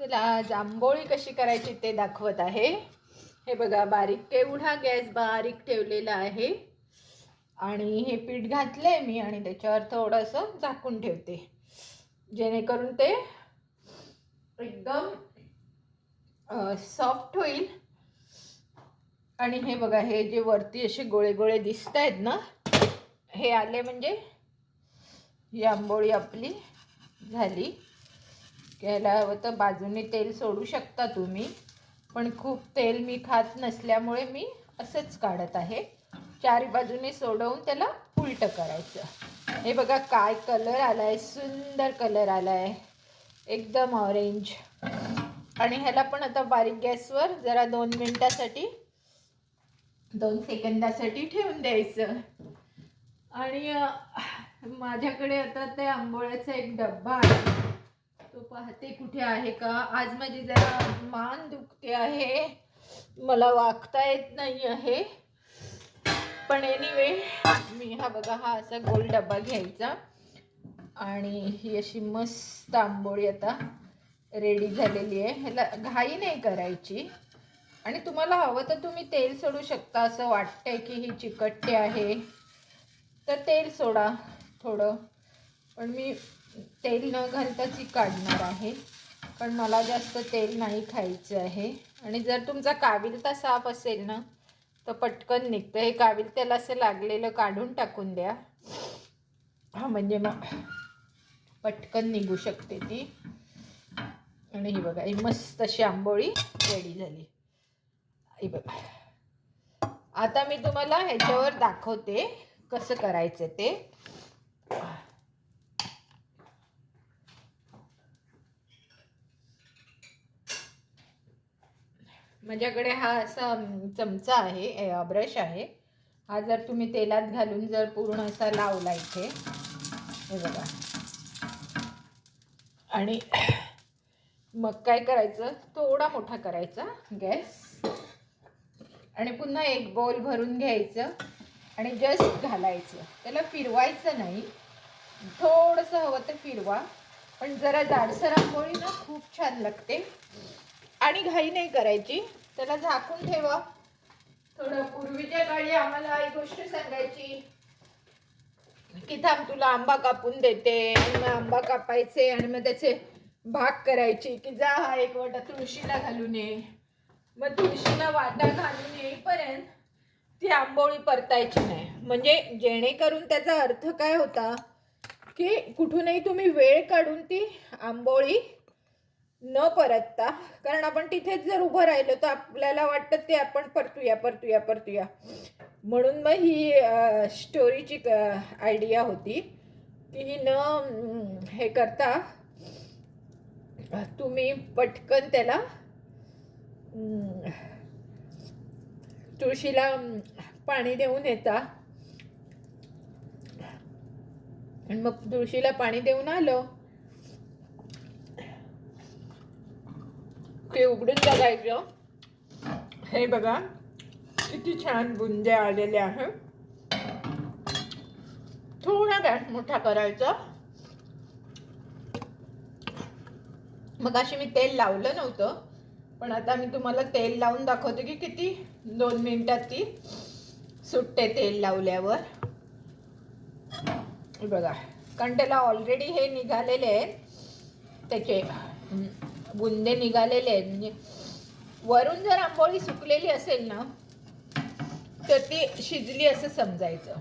चला आज आंबोळी कशी करायची ते दाखवत आहे। हे बघा बारीक केवढा गॅस बारीक ठेवलेला आहे आणि हे पीठ घातलंय मी आणि त्याच्यावर थोडंसं झाकून ठेवते जेणेकरून ते एकदम सॉफ्ट होईल। आणि हे बघा हे जे वरती असे गोळे गोळे दिसत आहेत ना, हे आले म्हणजे ही आंबोळी आपली झाली। याला हवं तर बाजूने तेल सोडू शकता तुम्ही, पण खूप तेल मी खात नसल्यामुळे मी असंच काढत आहे। चारी बाजूने सोडवून त्याला उलटं करायचं। हे बघा काय कलर आलाय, सुंदर कलर आलाय एकदम ऑरेंज। आणि ह्याला पण आता बारीक गॅसवर जरा 2 मिनिटासाठी 2 सेकंदासाठी ठेवून द्यायचं। आणि माझ्याकडे आता ते आंबोळ्याचा एक डब्बा आहे, तो पाहते कुठे आहे का। आज माझी जरा मान दुखते आहे, मला वाकता येत नाही आहे, पण एनिवे मी हा बघा हा असा गोल डब्बा घ्यायचा आणि ही अशी मस्त आंबोळी आता रेडी झालेली आहे। ह्याला घाई नाही करायची आणि तुम्हाला हवं तर तुम्ही तेल सोडू शकता। असं वाटतंय की ही चिकटते आहे तर तेल सोडा थोडं, पण मी तेल न घालताच ही काढणार आहे, पण मला जास्त तेल नाही खायचं आहे। आणि जर तुमचा काविलता साफ असेल ना तर पटकन निघतं हे काविल, त्याला असं लागलेलं काढून टाकून द्या, हा म्हणजे मग पटकन निघू शकते ती। आणि ही बघा ही मस्त अशी आंबोळी रेडी झाली। ही बघा आता मी तुम्हाला ह्याच्यावर दाखवते कसं करायचं ते। माझ्याकडे हा असा चमचा आहे, ब्रश आहे, हा जर तुम्ही तेलात घालून जर पूर्ण असा लावला इथे, हे बघा, आणि मग काय करायचं, थोडा मोठा करायचा गॅस आणि पुन्हा एक बोल भरून घ्यायचं आणि जस्ट घालायचं, त्याला फिरवायचं नाही, थोडंसं हवं तर फिरवा, पण जरा जाडसर आंबोळी ना खूप छान लागते। आणि घाई नाही करायची, त्याला झाकून ठेवा थोडं। पूर्वीच्या काळी आम्हाला एक गोष्ट सांगायची की थांब तुला आंबा कापून देते, आणि मग आंबा कापायचे आणि मग त्याचे भाग करायची की जा हा एक वाटा तुळशीला घालून ये, मग तुळशीला वाटा घालून येईपर्यंत ती आंबोळी परतायची नाही। म्हणजे जेणेकरून त्याचा अर्थ काय होता की कुठूनही तुम्ही वेळ काढून ती आंबोळी न परतता, कारण आपण तिथेच जर उभं राहिलो तर आपल्याला वाटतं ते आपण परतूया परतूया परतूया, म्हणून मग ही स्टोरीची आयडिया होती की ही न हे करता तुम्ही पटकन त्याला तुळशीला पाणी देऊन येता, आणि मग तुळशीला पाणी देऊन आलं ते उघडून बघायचं। हे बघा किती छान बुंद्या आलेल्या आहे। थोडा गॅस मोठा करायचा। मग अशी मी तेल लावलं नव्हतं, पण आता मी तुम्हाला तेल लावून दाखवते की किती 2 मिनिटात ती सुटते तेल लावल्यावर। बघा, कारण त्याला ऑलरेडी हे निघालेले आहेत, त्याचे बुंदे निघालेले आहेत। म्हणजे वरून जर आंबोळी सुकलेली असेल ना तर ती शिजली असं समजायचं,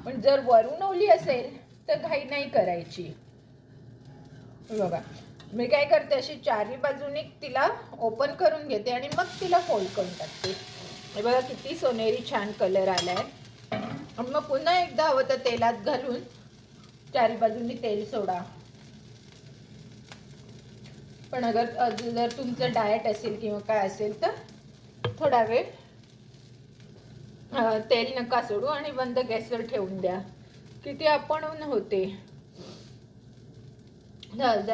पण जर वरून ओली असेल तर घाई नाही करायची। बघा मी काय करते, अशी चारी बाजूने तिला ओपन करून घेते आणि मग तिला फोल्ड करून टाकते। हे बघा किती सोनेरी छान कलर आलाय। मग पुन्हा एकदा हवं तर तेलात घालून चारी बाजूनी तेल सोडा, पण जर तुमचं डाएट असेल किंवा काय असेल तर थोडा वेळ तेल नका सोडू आणि बंद गॅसवर ठेवून द्या, किती आपणहून होते।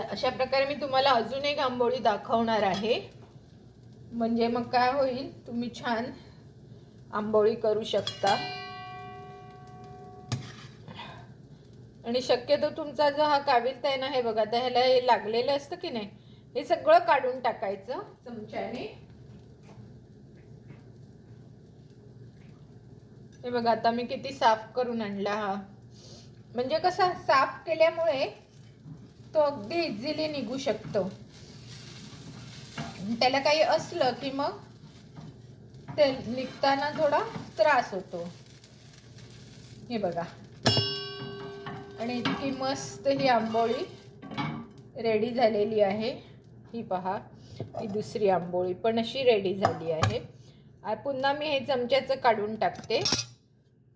अशा प्रकारे मी तुम्हाला अजून एक आंबोळी दाखवणार आहे, म्हणजे मग काय होईल, तुम्ही छान आंबोळी करू शकता। आणि शक्यतो तुमचा जो हा काविलता आहे ना, हे बघा आता ह्याला हे लागलेलं असतं की नाही, हे सगळं काढून टाकायचं चमच्याने. हे बघा आता मी किती साफ करून आणला हा. म्हणजे कसा साफ केल्यामुळे तो अगदी इझिली निघू शकतो. त्याला काही असलं की मग ते निघताना थोडा त्रास होतो. हे बघा, आणि इतकी मस्त ही आंबोळी रेडी झालेली आहे. ही पहा, ही दुसरी आंबोळी पण अशी रेडी झाली आहे. पुन्हा मी हे चमच्याचं काढून टाकते.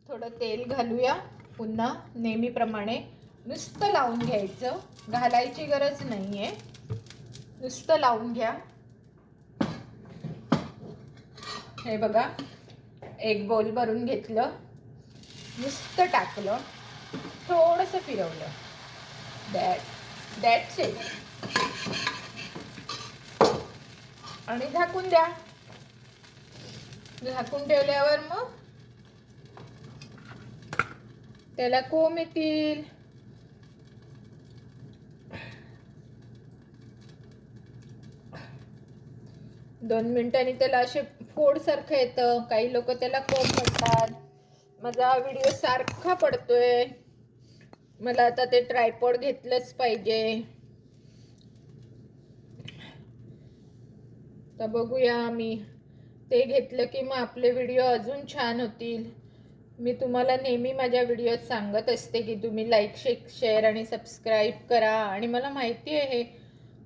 थोडं तेल घालूया पुन्हा नेहमीप्रमाणे. नुसतं लावून घ्यायचं, घालायची गरज नाही आहे, नुसतं लावून घ्या. हे बघा, एक बोल भरून घेतलं, नुसतं टाकलं, थोडंसं फिरवलं, दॅट्स इट, आणि झाकून द्या. झाकून ठेवल्यावर मग त्याला कोंब येतील. दोन मिनिटांनी त्याला असे फोड सारखं येतं. काही लोक त्याला कोंब म्हणतात. माझा व्हिडिओ सारखा पडतोय, मला आता ते ट्रायपॉड घेतलंच पाहिजे. तर बघूया, मी ते घेतलं की मग आपले व्हिडिओ अजून छान होतील. मी तुम्हाला नेहमी माझ्या व्हिडिओत सांगत असते की तुम्ही लाईक शेअर आणि सबस्क्राईब करा. आणि मला माहिती आहे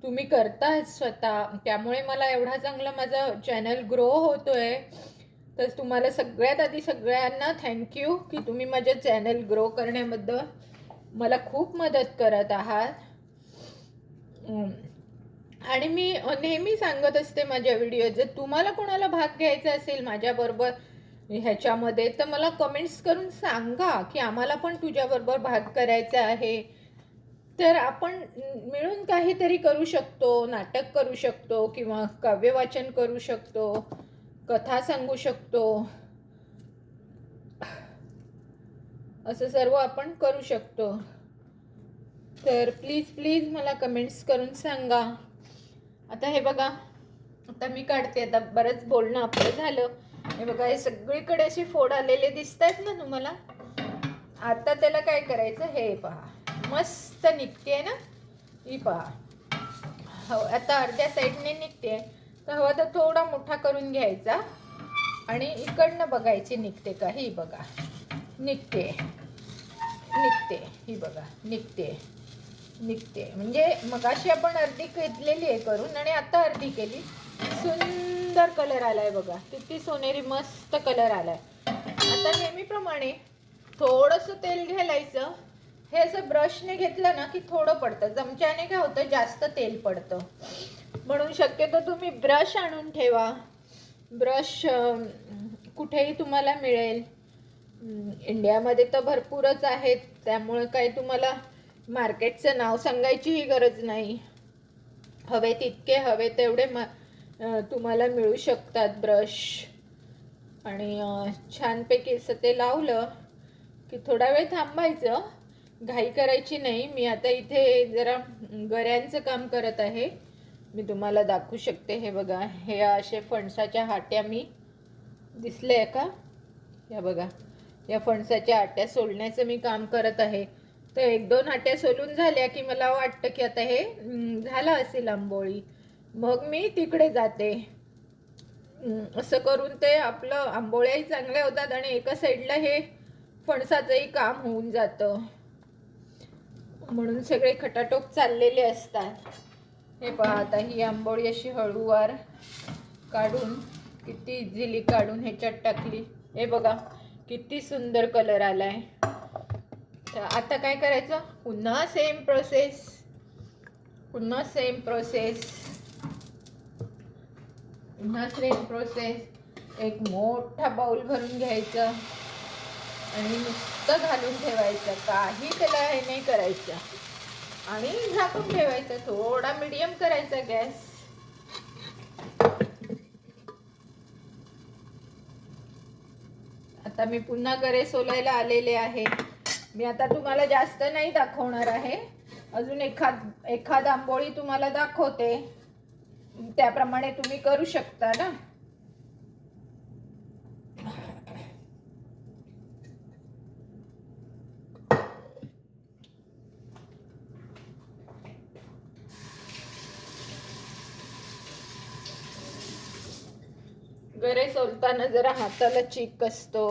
तुम्ही करता स्वतः, त्यामुळे मला एवढा चांगला माझा चॅनल ग्रो होतोय. तर तुम्हाला सगळ्यात आधी सगळ्यांना थँक्यू की तुम्ही माझ्या चॅनल ग्रो करण्याबद्दल मला खूप मदत करत आहात. आणि मी नेहमी सांगत असते माझ्या व्हिडिओत, जर तुम्हाला कोणाला भाग घ्यायचा असेल माझ्याबरोबर ह्याच्यामध्ये तर मला कमेंट्स करून सांगा की आम्हाला पण तुझ्याबरोबर भाग करायचा आहे. तर आपण मिळून काहीतरी करू शकतो, नाटक करू शकतो किंवा काव्यवाचन करू शकतो, कथा सांगू शकतो, असं सर्व आपण करू शकतो. तर प्लीज प्लीज मला कमेंट्स करून सांगा. आता हे बघा, आता मी काढते. आता बरंच बोलणं आपलं झालं. हे बघा, हे सगळीकडे असे फोड आलेले दिसत आहेत ना तुम्हाला. आता त्याला काय करायचं, हे पहा, मस्त निघते ना ही पहा. हो, आता अर्ध्या साईडने निघते. तर हवा तर थोडा मोठा करून घ्यायचा आणि इकडनं बघायची निघते का. ही बघा, निघते निघते, ही बघा, निघते निघते. म्हणजे मगाशी आपण अर्धी केलेली आहे करून आणि आता अर्धी केली. सुंदर कलर आलाय बघा, किती सोनेरी मस्त कलर आलाय. आता नेहमीप्रमाणे थोडंसं तेल घालायचं. हे असं ब्रशने घेतलं ना की थोडं पडतं, चमच्याने काय होतं जास्त तेल पडतं. म्हणून शक्यतो तुम्ही ब्रश आणून ठेवा. ब्रश कुठेही तुम्हाला मिळेल. इंडियामध्ये तर भरपूरच आहेत, त्यामुळे काही तुम्हाला मार्केटचं नाव सांगायचीही गरज नाही. हवे तितके हवे तेवढे तुम्हाला मिळू शकतात ब्रश. आणि छानपैकी असं ते लावलं की थोडा वेळ थांबायचं, घाई करायची नाही. मी आता इथे जरा गऱ्यांचं काम करत आहे, मी तुम्हाला दाखवू शकते. हे बघा, हे असे फणसाच्या हाट्या मी दिसले आहे का, या बघा, या फणसाच्या आट्या सोलण्याचं मी काम करत आहे. तर एक दोन आट्या सोलून झाल्या की मला वाटतं की आता हे झालं असेल आंबोळी, मग मी तिकडे जाते. असं करून ते आपलं आंबोळ्याही चांगल्या होतात आणि एका साईडला हे फणसाचंही काम होऊन जातं. म्हणून सगळे खटाटोप चाललेले असतात. हे पहा, आता ही आंबोळी अशी हळूवार काढून, किती इझिली काढून ह्याच्यात टाकली. हे बघा किती सुंदर कलर आलाय. तर आता काय करायचं, पुन्हा सेम प्रोसेस, पुन्हा सेम प्रोसेस, पुन्हा सेम प्रोसेस. एक मोठा बाउल भरून घ्यायचं आणि नुसतं घालून ठेवायचं, काही त्याला हे नाही करायचं, आणि झाकून ठेवायचं. थोडा मीडियम करायचा गॅस. आता मी पुन्हा गरे सोलायला आलेले आहे. मी आता तुम्हाला जास्त नाही दाखवणार आहे, अजून एखाद आंबोळी तुम्हाला दाखवते. त्याप्रमाणे तुम्ही करू शकता ना. गरे सोलताना जरा हाताला चिक असतो,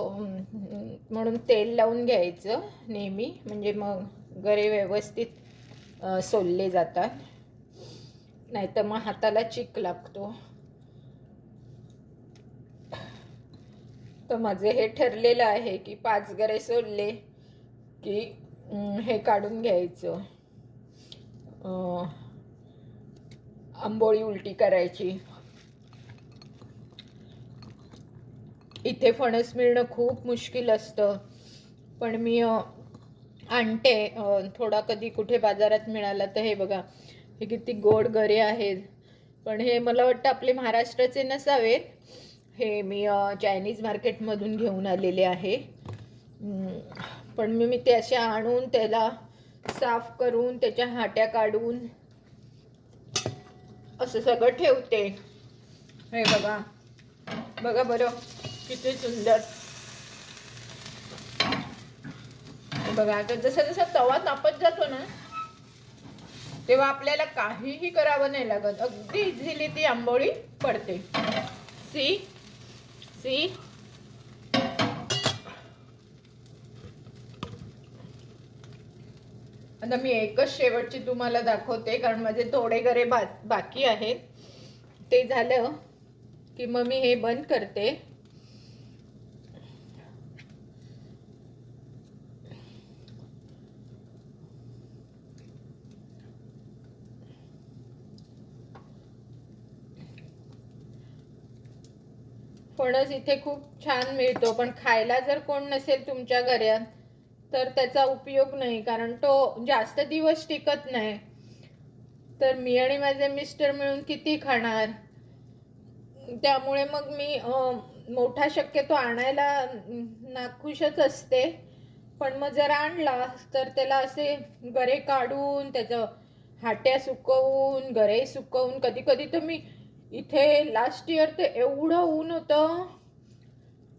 म्हणून तेल लावून घ्यायचं नेहमी, म्हणजे मग गरे व्यवस्थित सोलले जातात. नाहीतर मग हाताला चिक लागतो. तर माझे हे ठरलेलं आहे की 5 गरे सोलले की हे काढून घ्यायचं, आंबोळी उलटी करायची. इथे फणस मिळणं खूप मुश्किल असतं, पण मी आणते थोडा. कधी कुठे बाजारात मिळाला तर हे बघा, हे किती गोड गरे आहेत. पण हे मला वाटतं आपले महाराष्ट्राचे नसावेत, हे मी चायनीज मार्केटमधून घेऊन आलेले आहे. पण मी ते असे आणून त्याला साफ करून त्याच्या हाट्या काढून असं सगळं ठेवते. हे बघा, बघा बरं किती सुंदर. बघा, आता जसं जसं तवा तापत जातो ना, तेव्हा आपल्याला काहीही करावं नाही लागत. अगदी इझिली ती आंबोळी पडते. सी सी आता मी एकच शेवटची तुम्हाला दाखवते, कारण माझे थोडे गरे बाकी आहेत. ते झालं की मग मी हे बंद करते. फणस इथे खूप छान मिळतो, पण खायला जर कोण नसेल तुमच्या घरात तर त्याचा उपयोग नाही, कारण तो जास्त दिवस टिकत नाही. तर मी आणि माझे मिस्टर मिळून किती खाणार. त्यामुळे मग मी मोठा शक्यतो आणायला नाखुशच असते. पण मग जर आणला तर त्याला असे गरे काढून, त्याचं हाट्या सुकवून, गरे सुकवून, कधी कधी तर मी इथे लास्ट इयर तर एवढं ऊन होतं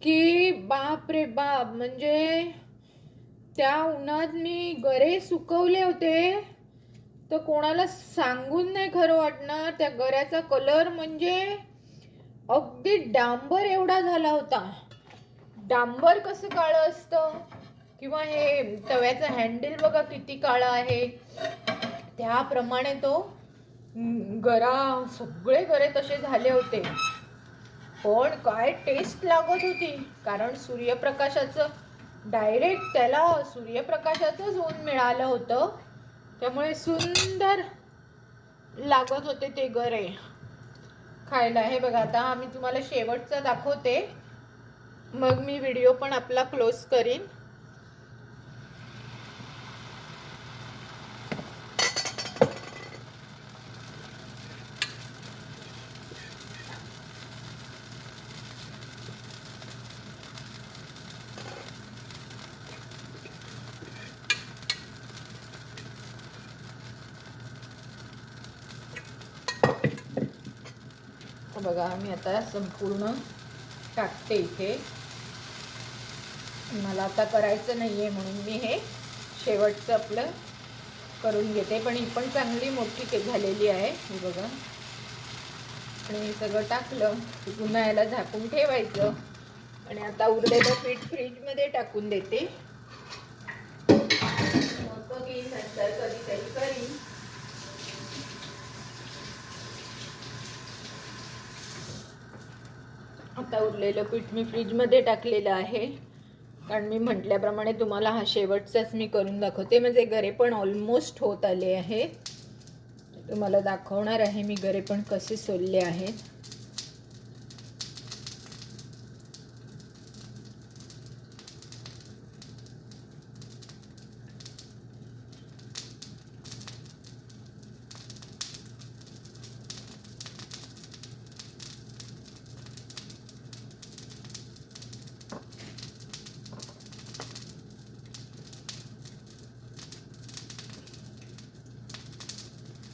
की बाप रे बाप, म्हणजे त्या उन्हात मी गरे सुकवले होते तर कोणाला सांगून नाही खरं वाटणार. त्या गऱ्याचा कलर म्हणजे अगदी डांबर एवढा झाला होता. डांबर कसं काळं असतं, किंवा हे तव्याचं हँडल बघा किती काळं आहे, त्याप्रमाणे तो गरा, सगळे गरे तसे झाले होते. पण काय टेस्ट लागत होती, कारण सूर्यप्रकाशाचं डायरेक्ट त्याला सूर्यप्रकाशाचंच ऊन मिळालं होतं, त्यामुळे सुंदर लागत होते ते गरे खायला. हे बघा, आता मी तुम्हाला शेवटचा दाखवते, मग मी व्हिडिओ पण आपला क्लोज करीन. बघा, मी आता संपूर्ण टाकते इथे. मला आता करायचं नाहीये म्हणून मी हे शेवटचं आपलं करून घेते. पण ही पण चांगली मोठी झालेली आहे, हे बघा. आणि हे सगळं टाकलं की पुन्हा याला झाकून ठेवायचं. आणि आता उरलेलं पीठ फ्रीजमध्ये टाकून देते. मग बघीन नंतर कधीतरी करीन. आता उरलेलं पीठ मी फ्रीजमध्ये टाकलेलं आहे, कारण मी म्हटल्याप्रमाणे तुम्हाला हा शेवटचाच मी करून दाखवते. म्हणजे गरे पण ऑलमोस्ट होत आले आहे. तुम्हाला दाखवणार आहे मी गरे पण कसे सोलले आहेत.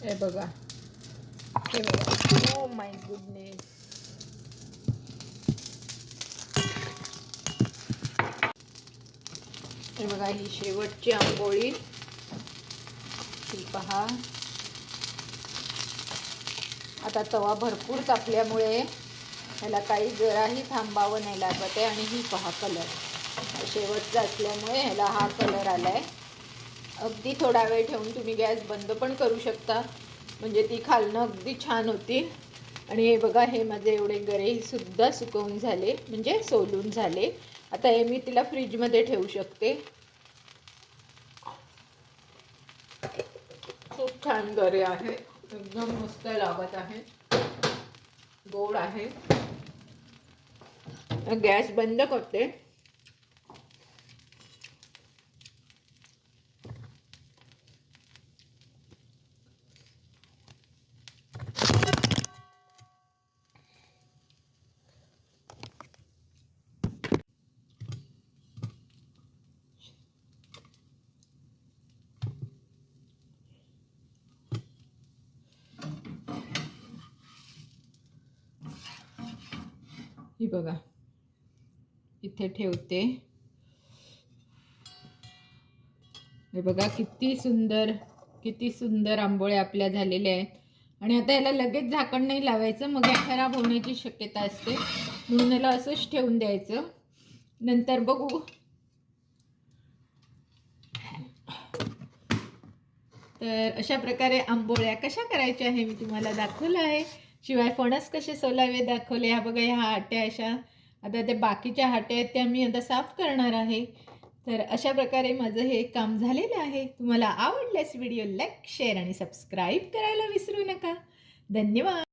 हे बघा, हे बघा, माय गुडनेस. हे बघा, ही शेवटची आंबोळी. ही पहा. आता तवा भरपूर तापल्यामुळे ह्याला काही जराही थांबावं नाही लागत आहे. आणि ही पहा कलर शेवटचा असल्यामुळे ह्याला हा कलर आलाय. अगदी थोडा वेळ ठेवून तुम्ही गॅस बंद पण करू शकता, म्हणजे ती खालणं अगदी छान होती. आणि हे बघा, हे माझे एवढे गरे सुद्धा सुकवून झाले, म्हणजे सोलून झाले. आता हे मी तिला फ्रीजमध्ये ठेवू शकते. खूप छान गरे आहे, एकदम मस्त लागत आहे, गोड आहे. गॅस बंद करते. ही बघा, इथे ठेवते. हे बघा, किती सुंदर आंबोळ्या आपल्या झालेल्या आहेत. आणि आता याला लगेच झाकण नाही लावायचं, मग या खराब होण्याची शक्यता असते, म्हणून याला असंच ठेवून द्यायचं. नंतर बघू. तर अशा प्रकारे आंबोळ्या कशा करायच्या हे मी तुम्हाला दाखवलं आहे. शिवाय फणस कसे सोलावे दाखवले. हा बघा, ह्या हाट्या अशा. आता त्या बाकीच्या हाट्या आहेत त्या मी आता साफ करणार आहे. तर अशा प्रकारे माझं हे काम झालेलं आहे. तुम्हाला आवडल्यास व्हिडिओ लाईक, शेअर आणि सबस्क्राईब करायला विसरू नका. धन्यवाद.